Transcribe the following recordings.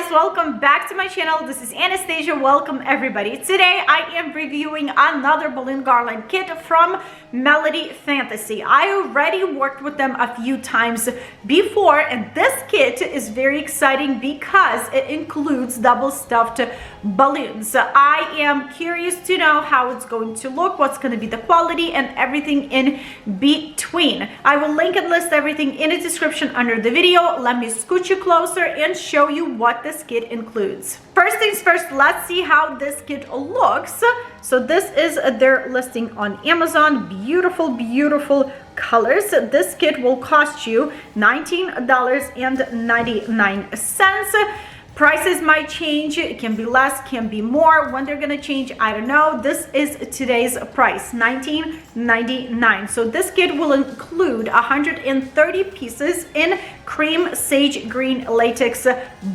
guys, welcome back to my channel. This is Anastasia. Welcome everybody. Today I am reviewing another balloon garland kit from Melody Fantasy. I already worked with them a few times before, and this kit is very exciting because it includes double stuffed balloons. I am curious to know how it's going to look, what's going to be the quality, and everything in between. I will link and list everything in the description under the video. Let me scoot you closer and show you what this kit includes. First things first, let's see how this kit looks. So this is their listing on Amazon. Beautiful colors. This kit will cost you $19.99. Prices might change. It can be less, can be more. When they're gonna change, I don't know. This is today's price, $19.99. So this kit will include 130 pieces in cream sage green latex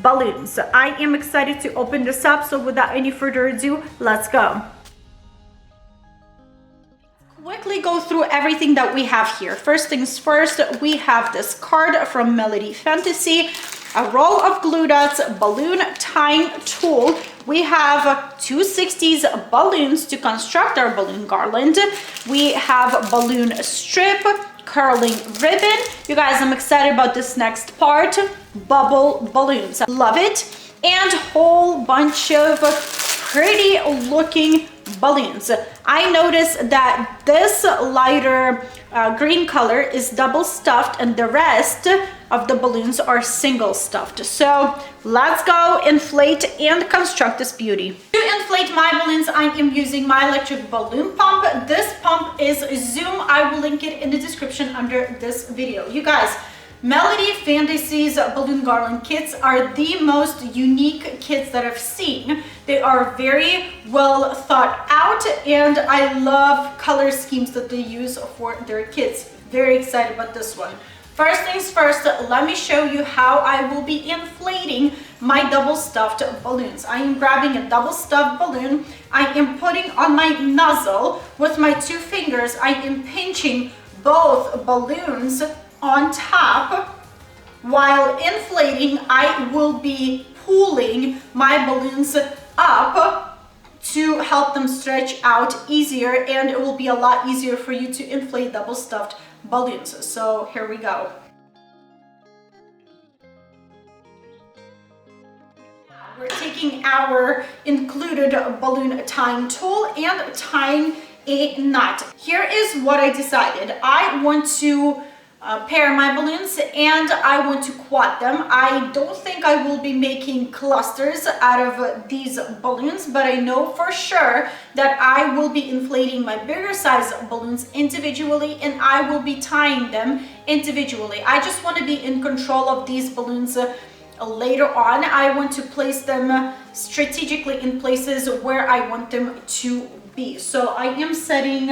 balloons. I am excited to open this up, so without any further ado, let's go. Quickly go through everything that we have here. First things first, we have this card from Melody Fantasy, a roll of glue dots, balloon tying tool. We have 260s balloons to construct our balloon garland. We have balloon strip, curling ribbon. You guys, I'm excited about this next part. Bubble balloons, love it. And whole bunch of pretty looking balloons. I noticed that this lighter green color is double stuffed and the rest of the balloons are single stuffed. So let's go inflate and construct this beauty. To inflate my balloons, I am using my electric balloon pump. This pump is Zoom. I will link it in the description under this video. You guys, Melody Fantasy's balloon garland kits are the most unique kits that I've seen. They are very well thought out, and I love color schemes that they use for their kits. Very excited about this one. First things first, let me show you how I will be inflating my double stuffed balloons. I am grabbing a double stuffed balloon. I am putting on my nozzle with my two fingers. I am pinching both balloons on top. While inflating, I will be pulling my balloons up to help them stretch out easier, and it will be a lot easier for you to inflate double stuffed balloons. So here we go. We're taking our included balloon tying tool and tying a knot. Here is what I decided. I want to pair my balloons and I want to quad them. I don't think I will be making clusters out of these balloons, but I know for sure that I will be inflating my bigger size balloons individually and I will be tying them individually. I just want to be in control of these balloons later on. I want to place them strategically in places where I want them to be. So I am setting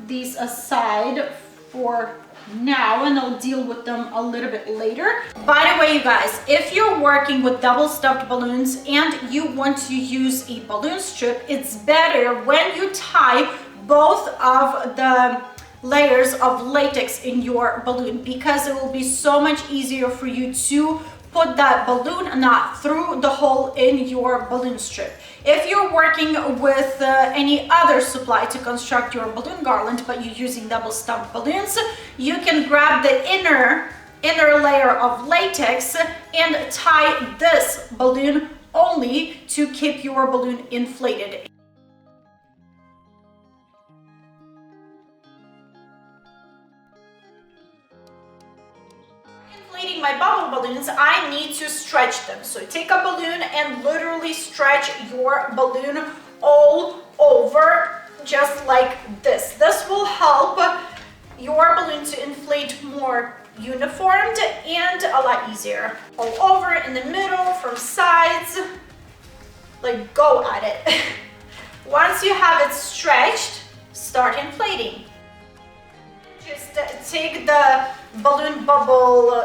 these aside for now, and I'll deal with them a little bit later. By the way, you guys, if you're working with double stuffed balloons and you want to use a balloon strip, it's better when you tie both of the layers of latex in your balloon, because it will be so much easier for you to put that balloon knot through the hole in your balloon strip. If you're working with any other supply to construct your balloon garland, but you're using double stuffed balloons, you can grab the inner layer of latex and tie this balloon only to keep your balloon inflated. Inflating my bubble balloons, I need to stretch them. So take a balloon and literally stretch your balloon all over, just like this. This will help your balloon to inflate more uniformed and a lot easier. All over, in the middle, from sides, like go at it. Once you have it stretched, start inflating. Just take the balloon bubble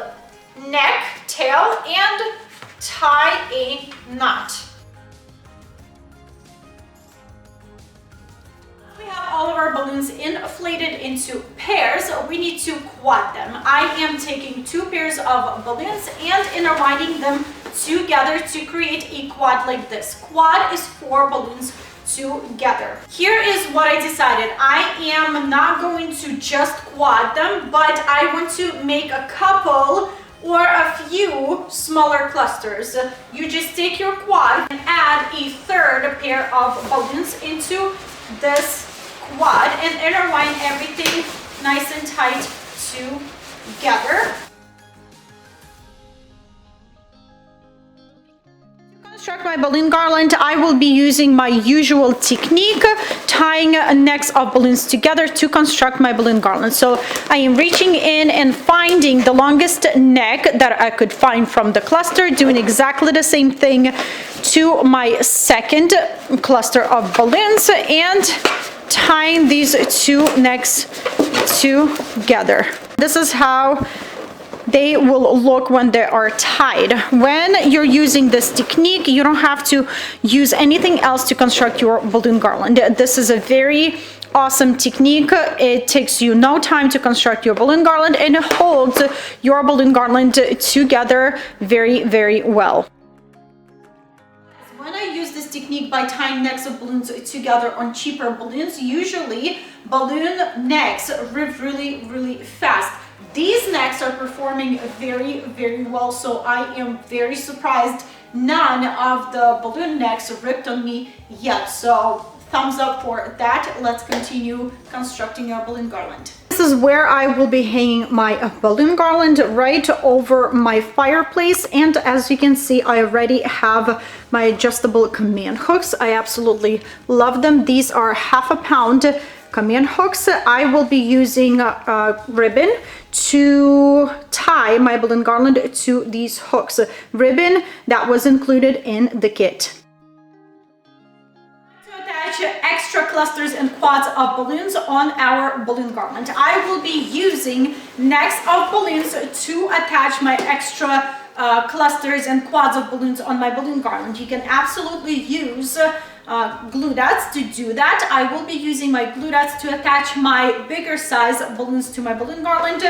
neck, tail, and tie a knot. We have all of our balloons inflated into pairs. We need to quad them. I am taking 2 pairs of balloons and intertwining them together to create a quad like this. Quad is 4 balloons together. Here is what I decided. I am not going to just quad them, but I want to make a couple or a few smaller clusters. You just take your quad and add a third pair of balloons into this quad and intertwine everything nice and tight together. To construct my balloon garland, I will be using my usual technique, tying necks of balloons together to construct my balloon garland. So I am reaching in and finding the longest neck that I could find from the cluster, doing exactly the same thing to my second cluster of balloons and tying these 2 necks together. This is how they will look when they are tied. When you're using this technique, you don't have to use anything else to construct your balloon garland. This is a very awesome technique. It takes you no time to construct your balloon garland, and it holds your balloon garland together very, very well. When I use this technique by tying necks of balloons together on cheaper balloons, usually balloon necks rip really, really fast. These necks are performing very, very well, so I am very surprised none of the balloon necks ripped on me yet. So thumbs up for that. Let's continue constructing our balloon garland. This is where I will be hanging my balloon garland, right over my fireplace. And as you can see, I already have my adjustable command hooks. I absolutely love them. These are ½ pound command hooks. I will be using ribbon to tie my balloon garland to these hooks. Ribbon that was included in the kit. To attach extra clusters and quads of balloons on our balloon garland, I will be using necks of balloons to attach my extra clusters and quads of balloons on my balloon garland. You can absolutely use glue dots to do that. I will be using my glue dots to attach my bigger size balloons to my balloon garland.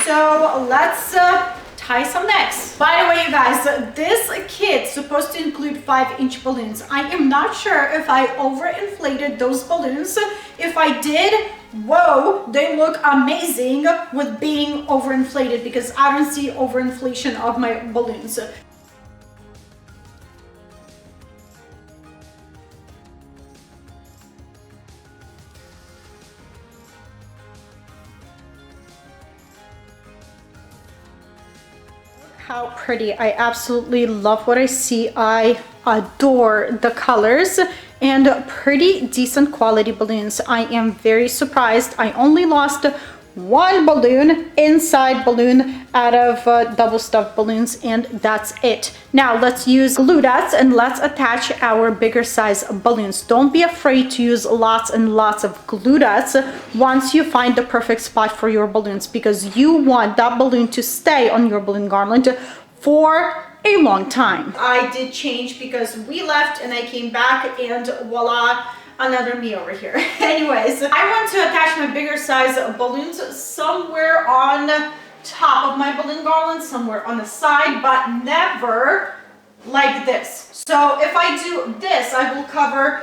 So let's tie some necks. By the way, you guys, this kit's supposed to include 5-inch balloons. I am not sure if I overinflated those balloons. If I did, whoa, they look amazing with being overinflated, because I don't see overinflation of my balloons. How pretty. I absolutely love what I see. I adore the colors and pretty decent quality balloons. I am very surprised. I only lost 1 balloon, inside balloon, out of double stuffed balloons, and that's it. Now let's use glue dots and let's attach our bigger size balloons. Don't be afraid to use lots and lots of glue dots once you find the perfect spot for your balloons, because you want that balloon to stay on your balloon garland for a long time. I did change because we left and I came back, and voila, another me over here. Anyways, I want to attach my bigger size balloons somewhere on top of my balloon garland, somewhere on the side, but never like this. So if I do this, I will cover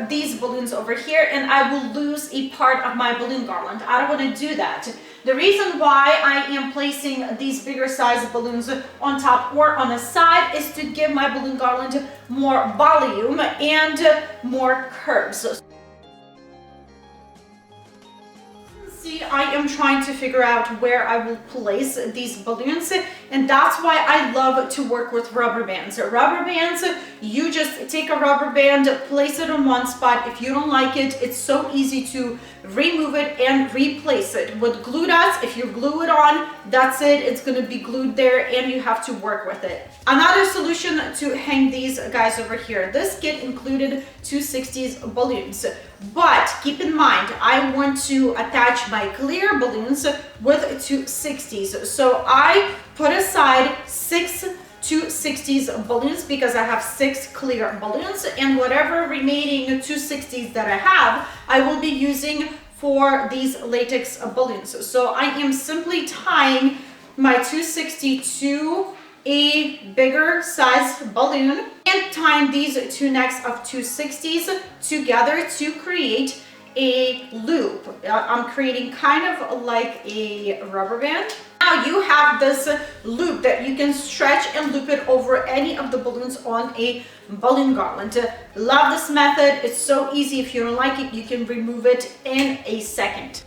these balloons over here, and I will lose a part of my balloon garland. I don't want to do that. The reason why I am placing these bigger size balloons on top or on the side is to give my balloon garland more volume and more curves. See, I am trying to figure out where I will place these balloons, and that's why I love to work with rubber bands. Rubber bands, you just take a rubber band, place it on one spot. If you don't like it, it's so easy to remove it and replace it. With glue dots, if you glue it on, that's it. It's going to be glued there and you have to work with it. Another solution to hang these guys over here. This kit included 2 60s balloons, but keep in mind, I want to attach my clear balloons with 2 60s. So I put aside 6 2 60s balloons because I have 6 clear balloons, and whatever remaining 2 60s that I have, I will be using for these latex balloons. So I am simply tying my 260 to a bigger size balloon and tying these two necks of 260s together to create a loop. I'm creating kind of like a rubber band. Now you have this loop that you can stretch and loop it over any of the balloons on a balloon garland. Love this method. It's so easy. If you don't like it, you can remove it in a second.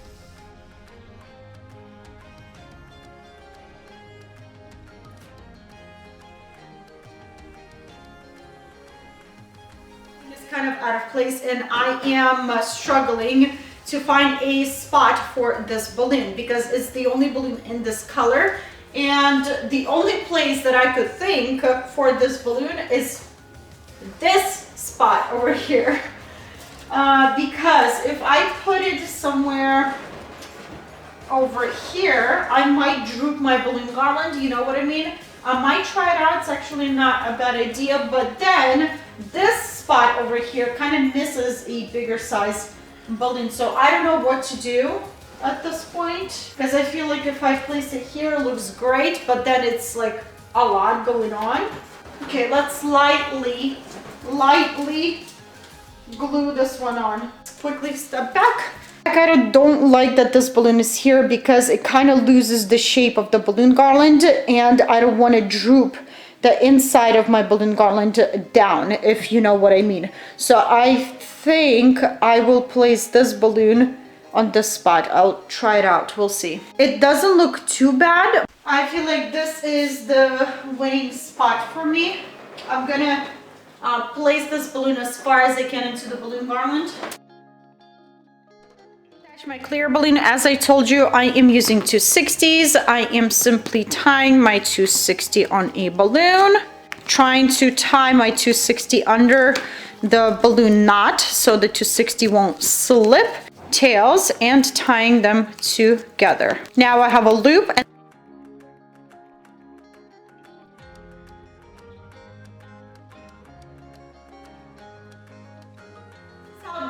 Kind of out of place, and I am struggling to find a spot for this balloon because it's the only balloon in this color, and the only place that I could think for this balloon is this spot over here, because if I put it somewhere over here, I might droop my balloon garland, you know what I mean? I might try it out. It's actually not a bad idea, but then this spot over here kind of misses a bigger size balloon. So I don't know what to do at this point, because I feel like if I place it here, it looks great, but then it's like a lot going on. Okay, let's lightly glue this one on. Quickly step back. I kind of don't like that this balloon is here because it kind of loses the shape of the balloon garland, and I don't want to droop the inside of my balloon garland down, if you know what I mean. So I think I will place this balloon on this spot. I'll try it out. We'll see. It doesn't look too bad. I feel like this is the winning spot for me. I'm gonna place this balloon as far as I can into the balloon garland. My clear balloon, as I told you, I am using 260s. I am simply tying my 260 on a balloon, trying to tie my 260 under the balloon knot so the 260 won't slip, tails, and tying them together. Now I have a loop, and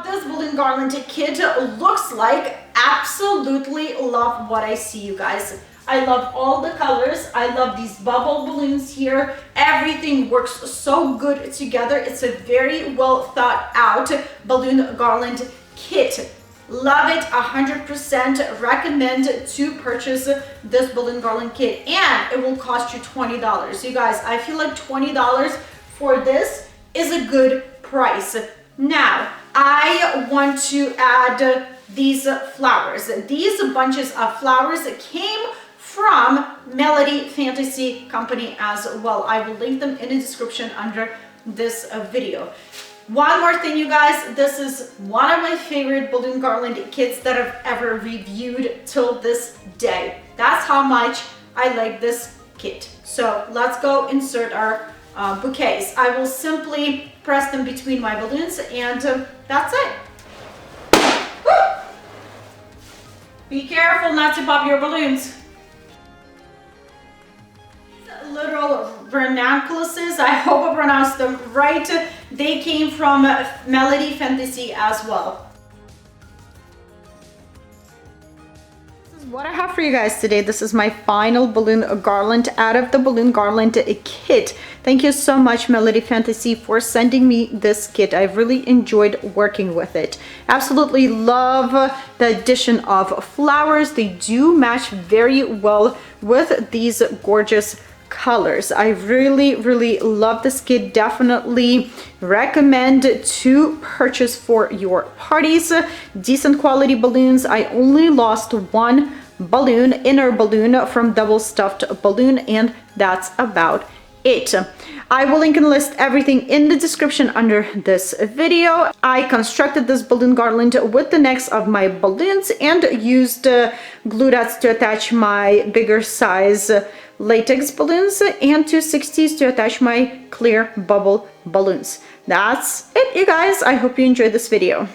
this balloon garland kit looks like. Absolutely love what I see, you guys. I love all the colors. I love these bubble balloons here. Everything works so good together. It's a very well thought out balloon garland kit. Love it 100%. Recommend to purchase this balloon garland kit, and it will cost you $20. You guys, I feel like $20 for this is a good price. Now, I want to add these flowers. These bunches of flowers came from Melody Fantasy Company as well. I will link them in the description under this video. One more thing, you guys, this is one of my favorite balloon garland kits that I've ever reviewed till this day. That's how much I like this kit. So let's go insert our bouquets. I will simply press them between my balloons, and that's it. Woo! Be careful not to pop your balloons. These little vernaculars, I hope I pronounced them right. They came from Melody Fantasy as well. What I have for you guys today, this is my final balloon garland out of the balloon garland kit. Thank you so much, Melody Fantasy, for sending me this kit. I've really enjoyed working with it. Absolutely love the addition of flowers. They do match very well with these gorgeous colors. I really love this kit. Definitely recommend to purchase for your parties. Decent quality balloons. I only lost one balloon, inner balloon, from double stuffed balloon, and that's about it. I will link and list everything in the description under this video. I constructed this balloon garland with the necks of my balloons and used glue dots to attach my bigger size latex balloons and 260s to attach my clear bubble balloons. That's it, you guys. I hope you enjoyed this video.